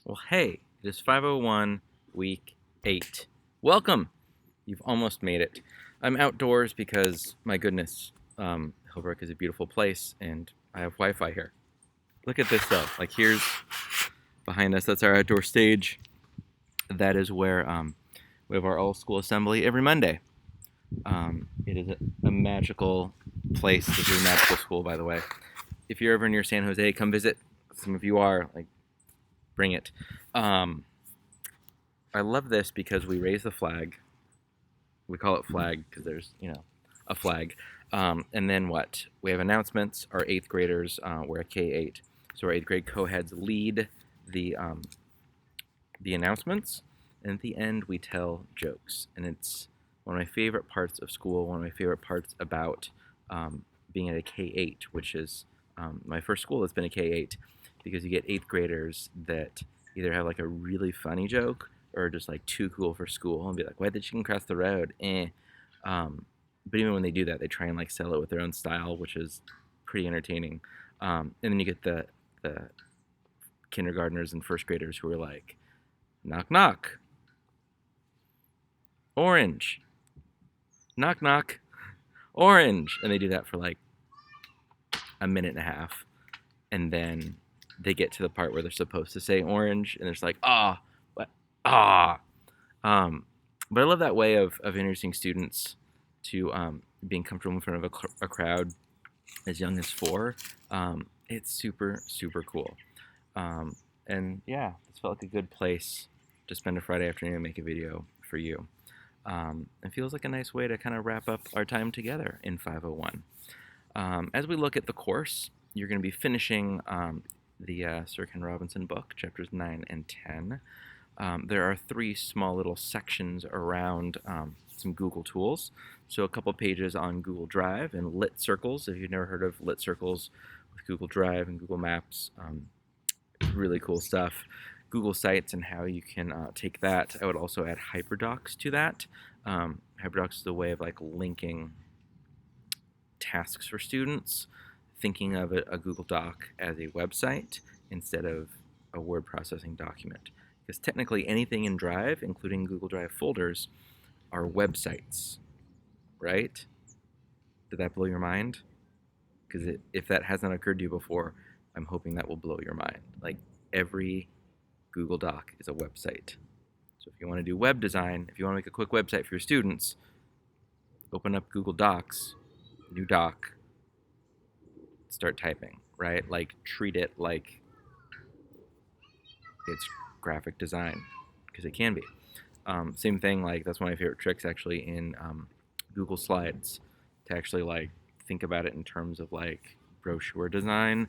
Well, hey, it is 5:01, week 8. Welcome! You've almost made it. I'm outdoors because, my goodness, Hillbrook is a beautiful place and I have Wi Fi here. Look at this though. Like, here's behind us, that's our outdoor stage. That is where we have our all school assembly every Monday. It is a magical place. This is a magical school, by the way. If you're ever near San Jose, come visit. Some of you are. Like, bring it. I love this because we raise the flag. We call it flag because there's, a flag. And then what? We have announcements. Our 8th graders, we're a K-8. So our 8th grade co-heads lead the announcements. And at the end, we tell jokes. And it's one of my favorite parts of school, one of my favorite parts about being at a K-8, which is my first school that's been a K-8, because you get 8th graders that either have like a really funny joke or just like too cool for school and be like, why did the chicken cross the road? But even when they do that, they try and like sell it with their own style, which is pretty entertaining. And then you get the kindergartners and first graders who are like, knock knock, orange, knock knock, orange, and they do that for like a minute and a half, and then they get to the part where they're supposed to say orange, and it's like, what, ah. But I love that way of introducing students to being comfortable in front of a crowd as young as 4. It's super, super cool. And yeah, this felt like a good place to spend a Friday afternoon and make a video for you. It feels like a nice way to kind of wrap up our time together in 501. As we look at the course, you're going to be finishing the Sir Ken Robinson book, chapters 9 and 10. There are 3 small little sections around some Google tools. So a couple pages on Google Drive and Lit Circles. If you've never heard of Lit Circles with Google Drive and Google Maps, really cool stuff. Google Sites and how you can take that. I would also add HyperDocs to that. HyperDocs is a way of like linking tasks for students, thinking of a Google Doc as a website instead of a word processing document. Because technically anything in Drive, including Google Drive folders, are websites, right? Did that blow your mind? Because if that hasn't occurred to you before, I'm hoping that will blow your mind. Like, every Google Doc is a website. So if you want to do web design, if you want to make a quick website for your students, open up Google Docs, new doc, start typing, right? Like, treat it like it's graphic design, because it can be. Same thing, like, that's one of my favorite tricks actually in Google Slides, to actually like think about it in terms of like brochure design,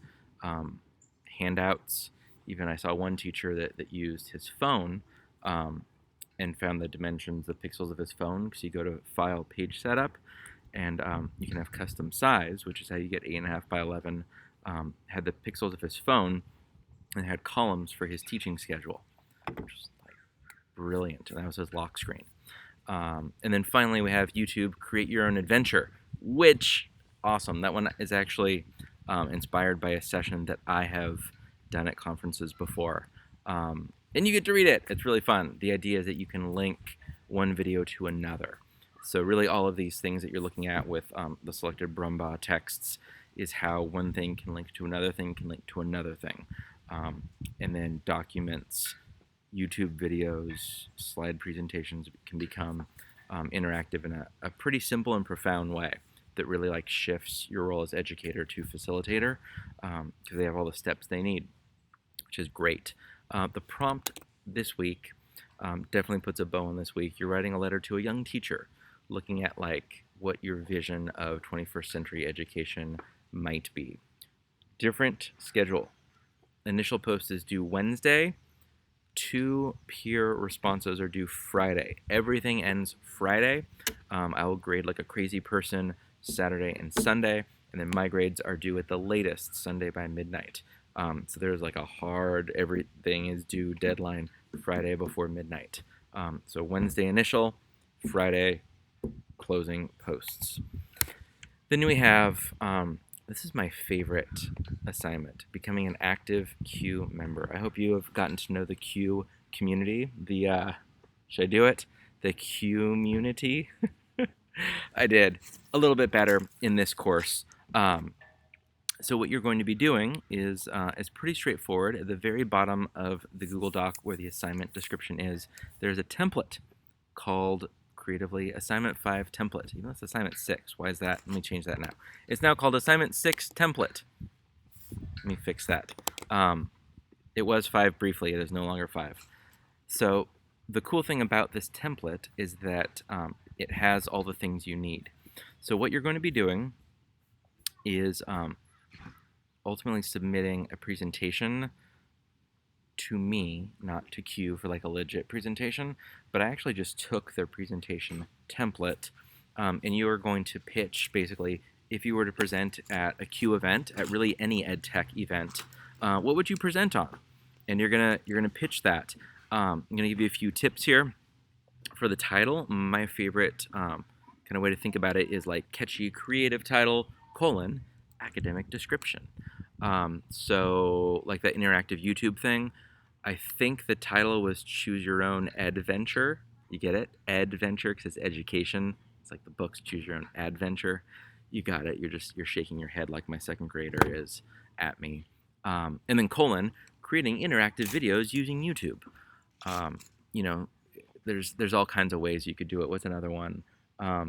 handouts. Even I saw one teacher that used his phone and found the dimensions, the pixels of his phone, because you go to File, Page Setup, and you can have custom size, which is how you get 8.5 by 11. Had the pixels of his phone and had columns for his teaching schedule, which is like brilliant. And that was his lock screen. And then finally we have YouTube Create Your Own Adventure, which, awesome. That one is actually inspired by a session that I have done at conferences before. And you get to read it. It's really fun. The idea is that you can link one video to another. So really all of these things that you're looking at with the selected Brumbaugh texts is how one thing can link to another thing, can link to another thing. And then documents, YouTube videos, slide presentations can become interactive in a pretty simple and profound way that really like shifts your role as educator to facilitator, because they have all the steps they need, which is great. The prompt this week definitely puts a bow on this week. You're writing a letter to a young teacher, looking at like what your vision of 21st century education might be. Different schedule. Initial post is due Wednesday. 2 peer responses are due Friday. Everything ends Friday. I will grade like a crazy person Saturday and Sunday, and then my grades are due at the latest Sunday by midnight. So there's like a hard everything is due deadline Friday before midnight. So Wednesday initial, Friday closing posts. Then we have This is my favorite assignment, becoming an active CUE member. I hope you have gotten to know the CUE community. Should I do it? The CUE-munity? I did a little bit better in this course. So what you're going to be doing is pretty straightforward. At the very bottom of the Google Doc where the assignment description is, there's a template called Creatively Assignment 5 Template. Even though it's Assignment 6. Why is that? Let me change that now. It's now called Assignment 6 Template. Let me fix that. It was 5 briefly. It is no longer 5. So the cool thing about this template is that it has all the things you need. So what you're going to be doing is ultimately submitting a presentation to me, not to CUE for like a legit presentation, but I actually just took their presentation template, and you are going to pitch basically if you were to present at a CUE event, at really any ed tech event, what would you present on? And you're gonna pitch that. I'm gonna give you a few tips here for the title. My favorite kind of way to think about it is like catchy creative title, academic description. So like that interactive YouTube thing, I think the title was Choose Your Own Adventure. You get it? Adventure, because it's education. It's like the books Choose Your Own Adventure. You got it. You're shaking your head like my second grader is at me. And then creating interactive videos using YouTube. You know, there's all kinds of ways you could do it. What's another one? I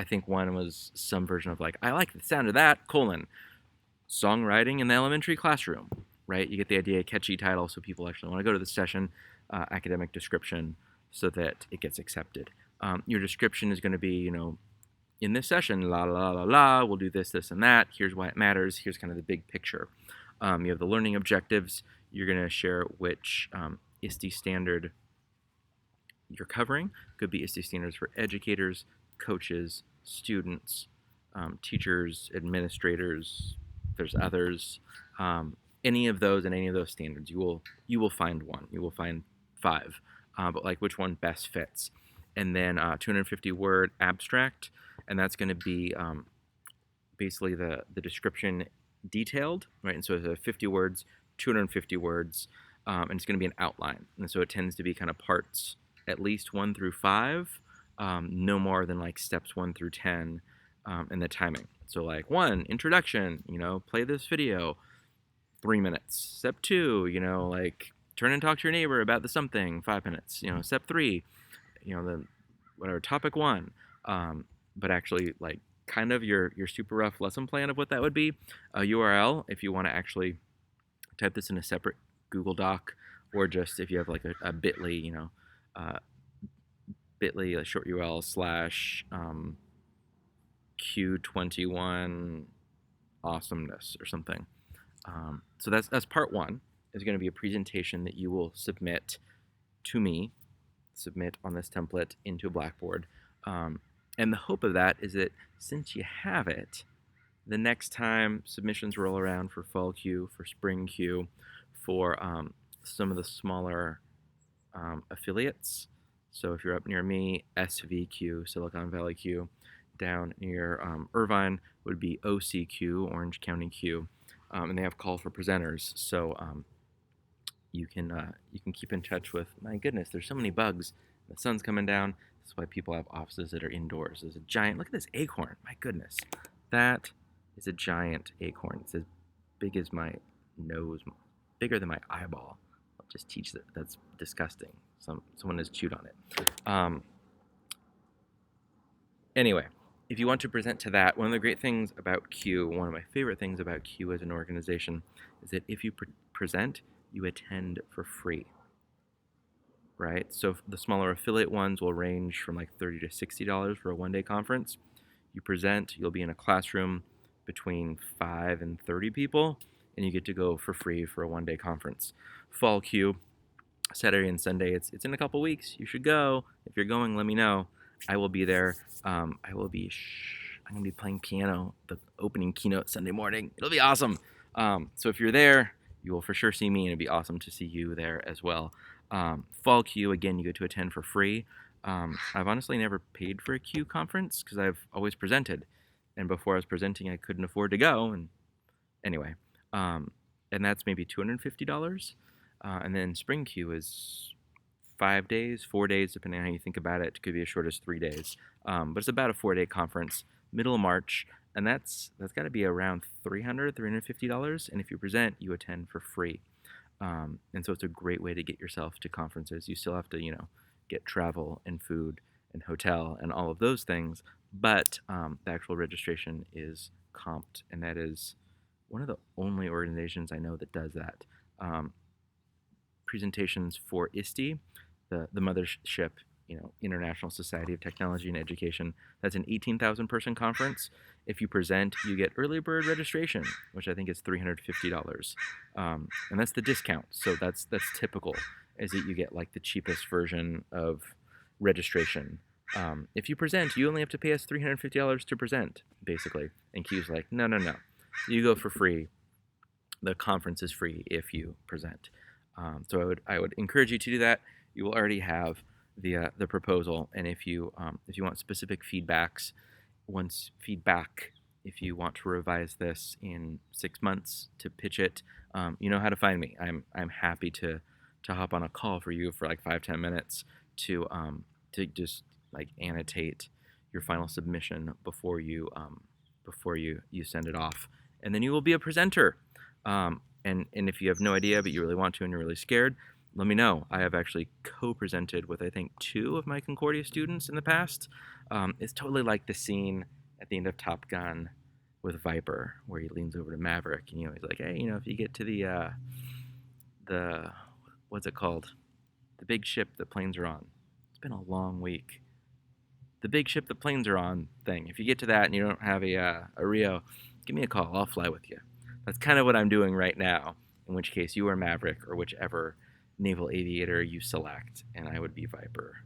think one was some version of like, I like the sound of that, songwriting in the elementary classroom, right? You get the idea, catchy title, so people actually want to go to the session, academic description, so that it gets accepted. Your description is going to be, you know, in this session, la la la la, we'll do this, this, and that. Here's why it matters. Here's kind of the big picture. You have the learning objectives. You're going to share which ISTE standard you're covering. Could be ISTE standards for educators, coaches, students, teachers, administrators. There's others. Any of those and any of those standards, you will find one. You will find 5, but like which one best fits. And then 250 word abstract, and that's going to be basically the description detailed, right? And so it's 50 words, 250 words, and it's going to be an outline. And so it tends to be kind of parts at least 1 through 5, no more than like steps 1 through 10, and the timing. So like 1, introduction, you know, play this video, 3 minutes. Step 2, you know, like turn and talk to your neighbor about the something, 5 minutes. You know, step 3, you know, the whatever, topic 1, but actually like kind of your super rough lesson plan of what that would be. A URL if you want to actually type this in a separate Google Doc, or just if you have like a bit.ly, you know, bit.ly, a short URL / Q21 awesomeness or something. So that's part 1, is going to be a presentation that you will submit to me, submit on this template into Blackboard. And the hope of that is that since you have it, the next time submissions roll around for fall CUE, for spring CUE, for some of the smaller affiliates, so if you're up near me, SVQ, Silicon Valley CUE, down near Irvine would be OCQ, Orange County CUE, and they have call for presenters. So you can keep in touch with. My goodness, there's so many bugs. The sun's coming down. That's why people have offices that are indoors. There's a giant. Look at this acorn. My goodness, that is a giant acorn. It's as big as my nose, bigger than my eyeball. I'll just teach that. That's disgusting. Someone has chewed on it. Anyway, if you want to present to that, one of the great things about CUE, one of my favorite things about CUE as an organization, is that if you present, you attend for free, right? So the smaller affiliate ones will range from like $30 to $60 for a one-day conference. You present, you'll be in a classroom between 5 and 30 people, and you get to go for free for a one-day conference. Fall CUE, Saturday and Sunday, it's in a couple weeks. You should go. If you're going, let me know. I will be there. I'm going to be playing piano, the opening keynote Sunday morning. It'll be awesome. So if you're there, you will for sure see me, and it'd be awesome to see you there as well. Fall CUE, again, you get to attend for free. I've honestly never paid for a CUE conference because I've always presented. and before I was presenting, I couldn't afford to go. And anyway, and that's maybe $250. And then Spring Q is 5 days, 4 days, depending on how you think about it. It could be as short as 3 days, but it's about a 4-day conference, middle of March, and that's got to be around $350. And if you present, you attend for free. And so it's a great way to get yourself to conferences. You still have to, get travel and food and hotel and all of those things, but the actual registration is comped, and that is one of the only organizations I know that does that. Presentations for ISTE, the mothership, International Society of Technology and Education, that's an 18,000 person conference. If you present, you get early bird registration, which I think is $350, and that's the discount. So that's typical, is that you get like the cheapest version of registration. If you present, you only have to pay us $350 to present, basically. And Q's like, no, you go for free. The conference is free if you present. So I would encourage you to do that. You will already have the proposal, and if you want specific feedback, if you want to revise this in 6 months to pitch it, you know how to find me. I'm happy to hop on a call for you for like 5-10 minutes to just like annotate your final submission before you send it off, and then you will be a presenter. And if you have no idea but you really want to and you're really scared, let me know. I have actually co-presented with, I think, 2 of my Concordia students in the past. It's totally like the scene at the end of Top Gun with Viper, where he leans over to Maverick and he's like, hey, if you get to the what's it called? The big ship that planes are on. It's been a long week. The big ship that planes are on thing. If you get to that and you don't have a Rio, give me a call. I'll fly with you. That's kind of what I'm doing right now, in which case you are Maverick or whichever naval aviator you select, and I would be Viper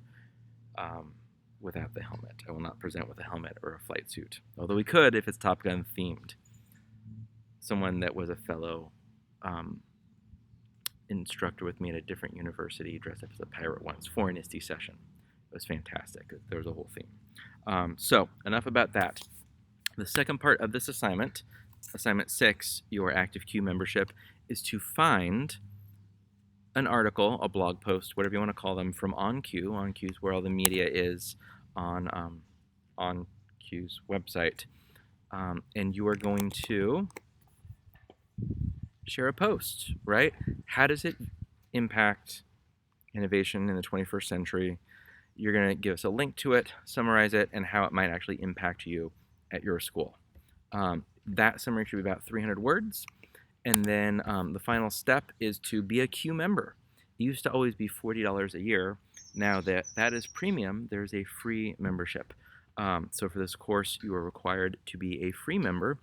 without the helmet. I will not present with a helmet or a flight suit, although we could if it's Top Gun themed. Someone that was a fellow instructor with me at a different university dressed up as a pirate once for an ISTE session. It was fantastic. There was a whole theme. So enough about that. The second part of this assignment, Assignment 6, your Active Q membership, is to find an article, a blog post, whatever you want to call them, from OnQ. OnQ is where all the media is on OnQ's website. And you are going to share a post, right? How does it impact innovation in the 21st century? You're going to give us a link to it, summarize it, and how it might actually impact you at your school. That summary should be about 300 words. And then the final step is to be a Q member. It used to always be $40 a year. Now that is premium, there's a free membership. So for this course, you are required to be a free member.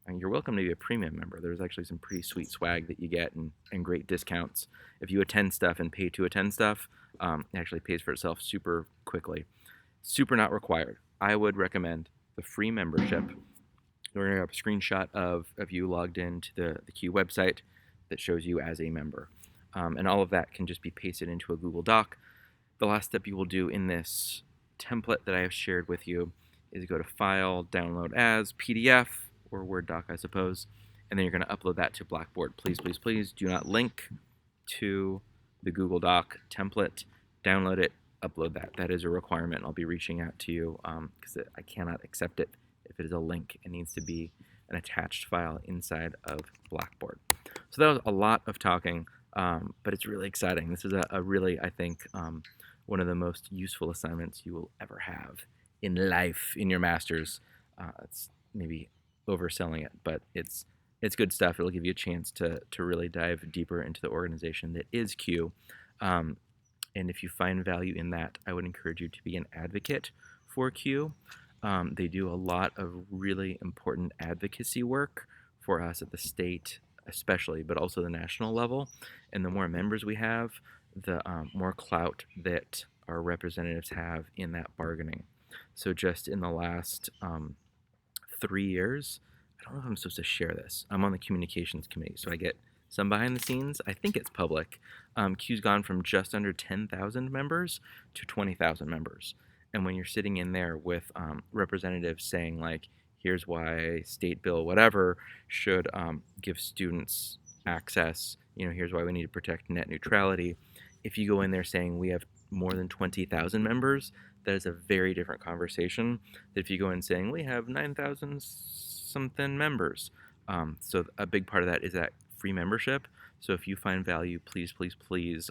And you're welcome to be a premium member. There's actually some pretty sweet swag that you get and great discounts. If you attend stuff and pay to attend stuff, it actually pays for itself super quickly. Super not required. I would recommend the free membership. We're going to have a screenshot of you logged into the Q website that shows you as a member. And all of that can just be pasted into a Google Doc. The last step you will do in this template that I have shared with you is go to File, Download as, PDF, or Word doc, I suppose, and then you're going to upload that to Blackboard. Please, please, please do not link to the Google Doc template. Download it, upload that. That is a requirement. I'll be reaching out to you because I cannot accept it if it is a link. It needs to be an attached file inside of Blackboard. So that was a lot of talking, but it's really exciting. This is a really, I think, one of the most useful assignments you will ever have in life, in your master's. It's maybe overselling it, but it's good stuff. It'll give you a chance to really dive deeper into the organization that is Q. And if you find value in that, I would encourage you to be an advocate for Q. They do a lot of really important advocacy work for us at the state, especially, but also the national level. And the more members we have, the more clout that our representatives have in that bargaining. So just in the last 3 years, I don't know if I'm supposed to share this. I'm on the communications committee, so I get some behind the scenes. I think it's public. Q's gone from just under 10,000 members to 20,000 members. And when you're sitting in there with representatives saying, like, here's why state bill whatever should give students access. Here's why we need to protect net neutrality. If you go in there saying we have more than 20,000 members, that is a very different conversation than if you go in saying we have 9,000 something members. So a big part of that is that free membership. So if you find value, please, please, please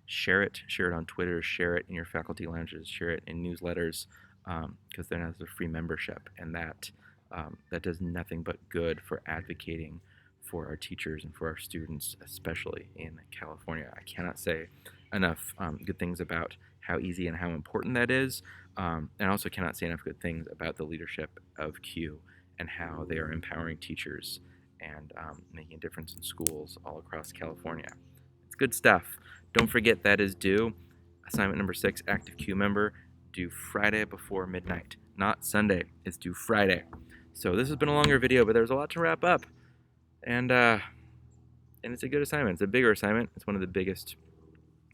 share it. Share it on Twitter. Share it in your faculty lounges. Share it in newsletters, because then that's a free membership, and that does nothing but good for advocating for our teachers and for our students, especially in California. I cannot say enough good things about how easy and how important that is, and I also cannot say enough good things about the leadership of CUE and how they are empowering teachers and making a difference in schools all across California. It's good stuff. Don't forget that is due. Assignment number 6, active CUE member, due Friday before midnight. Not Sunday, it's due Friday. So this has been a longer video, but there's a lot to wrap up. And it's a good assignment. It's a bigger assignment. It's one of the biggest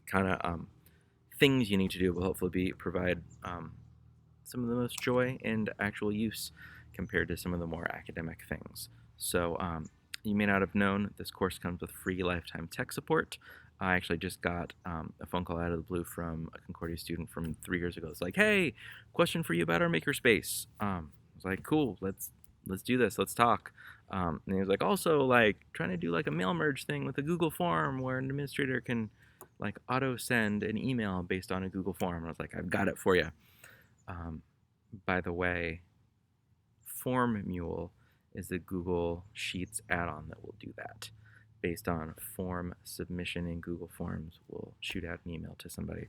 kind of things you need to do will hopefully provide some of the most joy and actual use compared to some of the more academic things. So you may not have known this course comes with free lifetime tech support. I actually just got a phone call out of the blue from a Concordia student from 3 years ago. It's like, hey, question for you about our makerspace. I was like, cool, let's do this, let's talk. And he was like, also like trying to do like a mail merge thing with a Google form where an administrator can like auto send an email based on a Google form. And I was like, I've got it for you. By the way, Formule is the Google Sheets add-on that will do that. Based on form submission in Google Forms, we'll shoot out an email to somebody.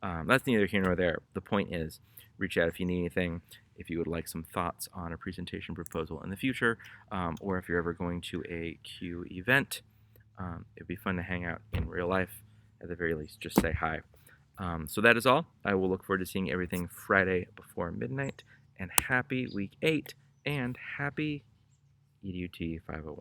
That's neither here nor there. The point is, reach out if you need anything, if you would like some thoughts on a presentation proposal in the future, or if you're ever going to a CUE event. It'd be fun to hang out in real life. At the very least, just say hi. So that is all. I will look forward to seeing everything Friday before midnight. And happy week 8, and happy EDUT 501.